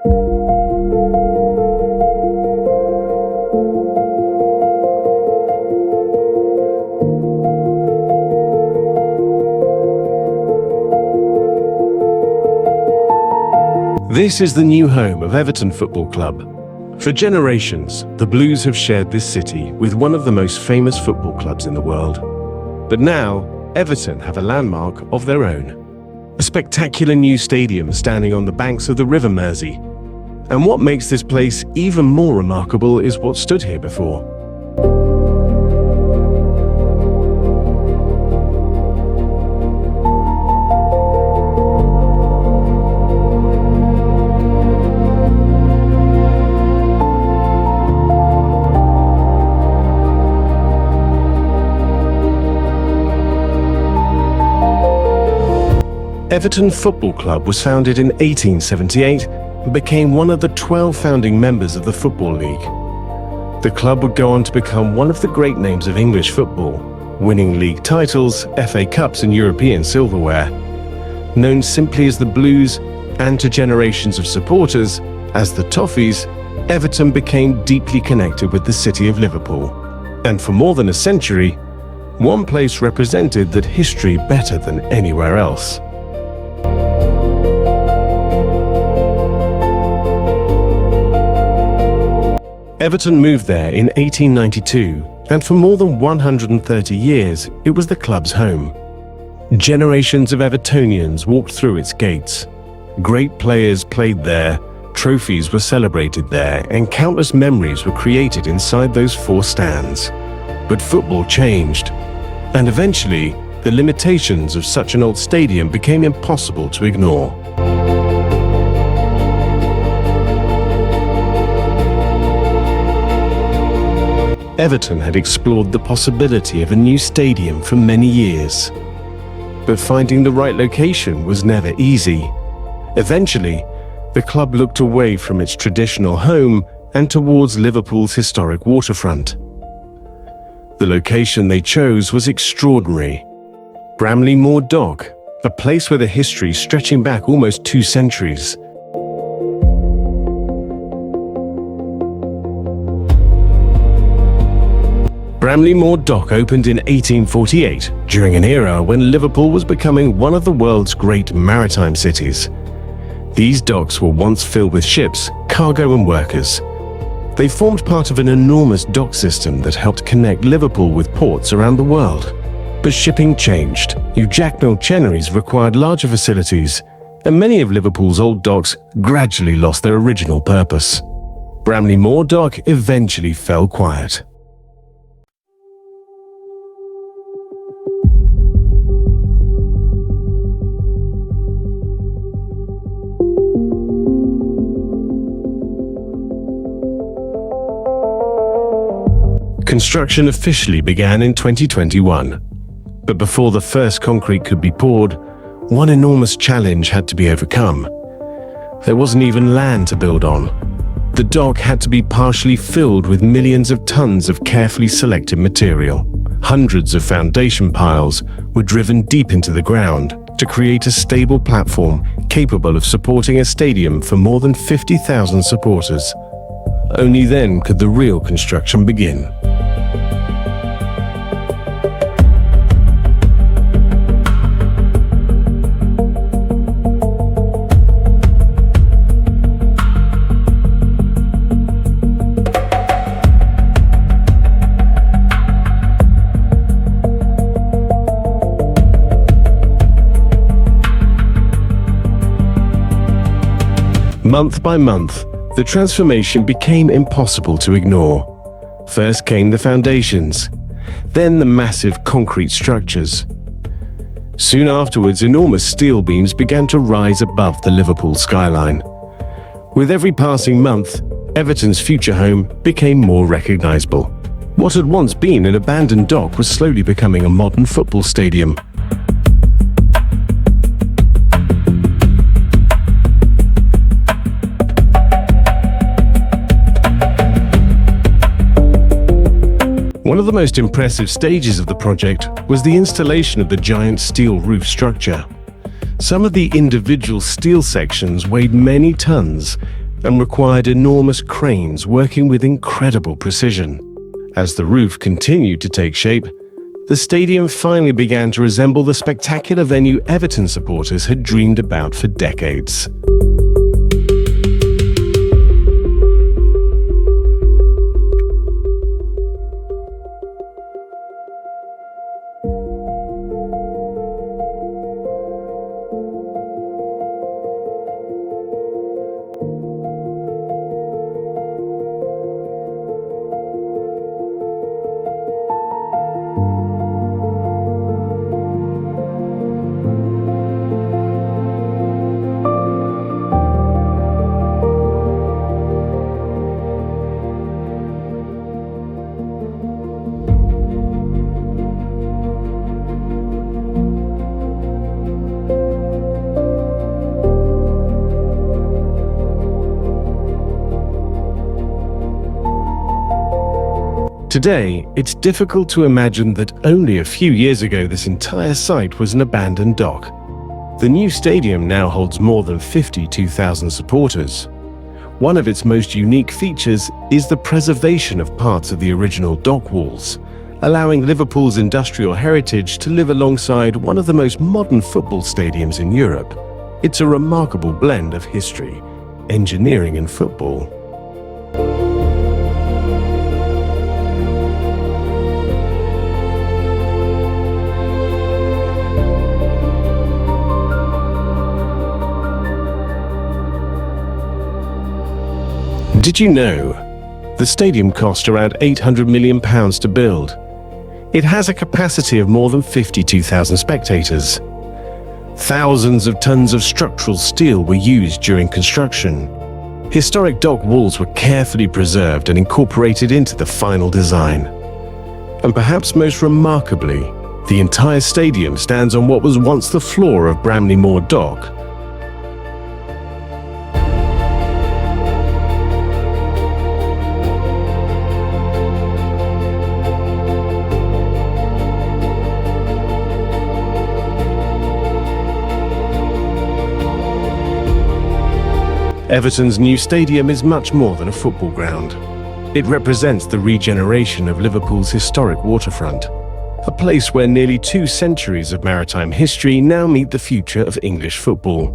This is the new home of Everton Football Club. For generations, the Blues have shared this city with one of the most famous football clubs in the world. But now, Everton have a landmark of their own. A spectacular new stadium standing on the banks of the River Mersey. And what makes this place even more remarkable is what stood here before. Everton Football Club was founded in 1878 and became one of the 12 founding members of the Football League. The club would go on to become one of the great names of English football, winning league titles, FA Cups and European silverware. Known simply as the Blues, and to generations of supporters as the Toffees, Everton became deeply connected with the city of Liverpool. And for more than a century, one place represented that history better than anywhere else. Everton moved there in 1892, and for more than 130 years, it was the club's home. Generations of Evertonians walked through its gates. Great players played there, trophies were celebrated there, and countless memories were created inside those four stands. But football changed, and eventually, the limitations of such an old stadium became impossible to ignore. Everton had explored the possibility of a new stadium for many years. But finding the right location was never easy. Eventually, the club looked away from its traditional home and towards Liverpool's historic waterfront. The location they chose was extraordinary. Bramley-Moore Dock, a place with a history stretching back almost 2 centuries. Bramley-Moore Dock opened in 1848, during an era when Liverpool was becoming one of the world's great maritime cities. These docks were once filled with ships, cargo and workers. They formed part of an enormous dock system that helped connect Liverpool with ports around the world. But shipping changed. New jack-mill chenneries required larger facilities, and many of Liverpool's old docks gradually lost their original purpose. Bramley-Moore Dock eventually fell quiet. Construction officially began in 2021. But before the first concrete could be poured, one enormous challenge had to be overcome. There wasn't even land to build on. The dock had to be partially filled with millions of tons of carefully selected material. Hundreds of foundation piles were driven deep into the ground to create a stable platform capable of supporting a stadium for more than 50,000 supporters. Only then could the real construction begin. Month by month, the transformation became impossible to ignore. First came the foundations, then the massive concrete structures. Soon afterwards, enormous steel beams began to rise above the Liverpool skyline. With every passing month, Everton's future home became more recognizable. What had once been an abandoned dock was slowly becoming a modern football stadium. One of the most impressive stages of the project was the installation of the giant steel roof structure. Some of the individual steel sections weighed many tons, and required enormous cranes working with incredible precision. As the roof continued to take shape, the stadium finally began to resemble the spectacular venue Everton supporters had dreamed about for decades. Today, it's difficult to imagine that only a few years ago this entire site was an abandoned dock. The new stadium now holds more than 52,000 supporters. One of its most unique features is the preservation of parts of the original dock walls, allowing Liverpool's industrial heritage to live alongside one of the most modern football stadiums in Europe. It's a remarkable blend of history, engineering and football. Did you know? The stadium cost around £800 million to build. It has a capacity of more than 52,000 spectators. Thousands of tons of structural steel were used during construction. Historic dock walls were carefully preserved and incorporated into the final design. And perhaps most remarkably, the entire stadium stands on what was once the floor of Bramley-Moore Dock. Everton's new stadium is much more than a football ground. It represents the regeneration of Liverpool's historic waterfront, a place where nearly 2 centuries of maritime history now meet the future of English football.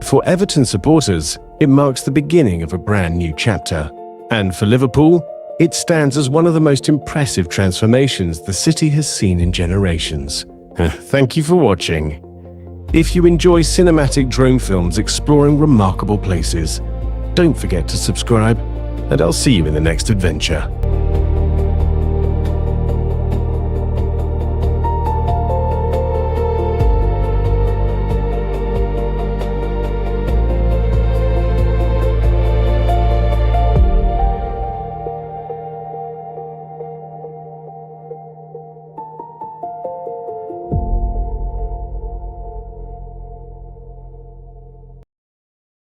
For Everton supporters, it marks the beginning of a brand new chapter. And for Liverpool, it stands as one of the most impressive transformations the city has seen in generations. Thank you for watching. If you enjoy cinematic drone films exploring remarkable places, don't forget to subscribe, and I'll see you in the next adventure.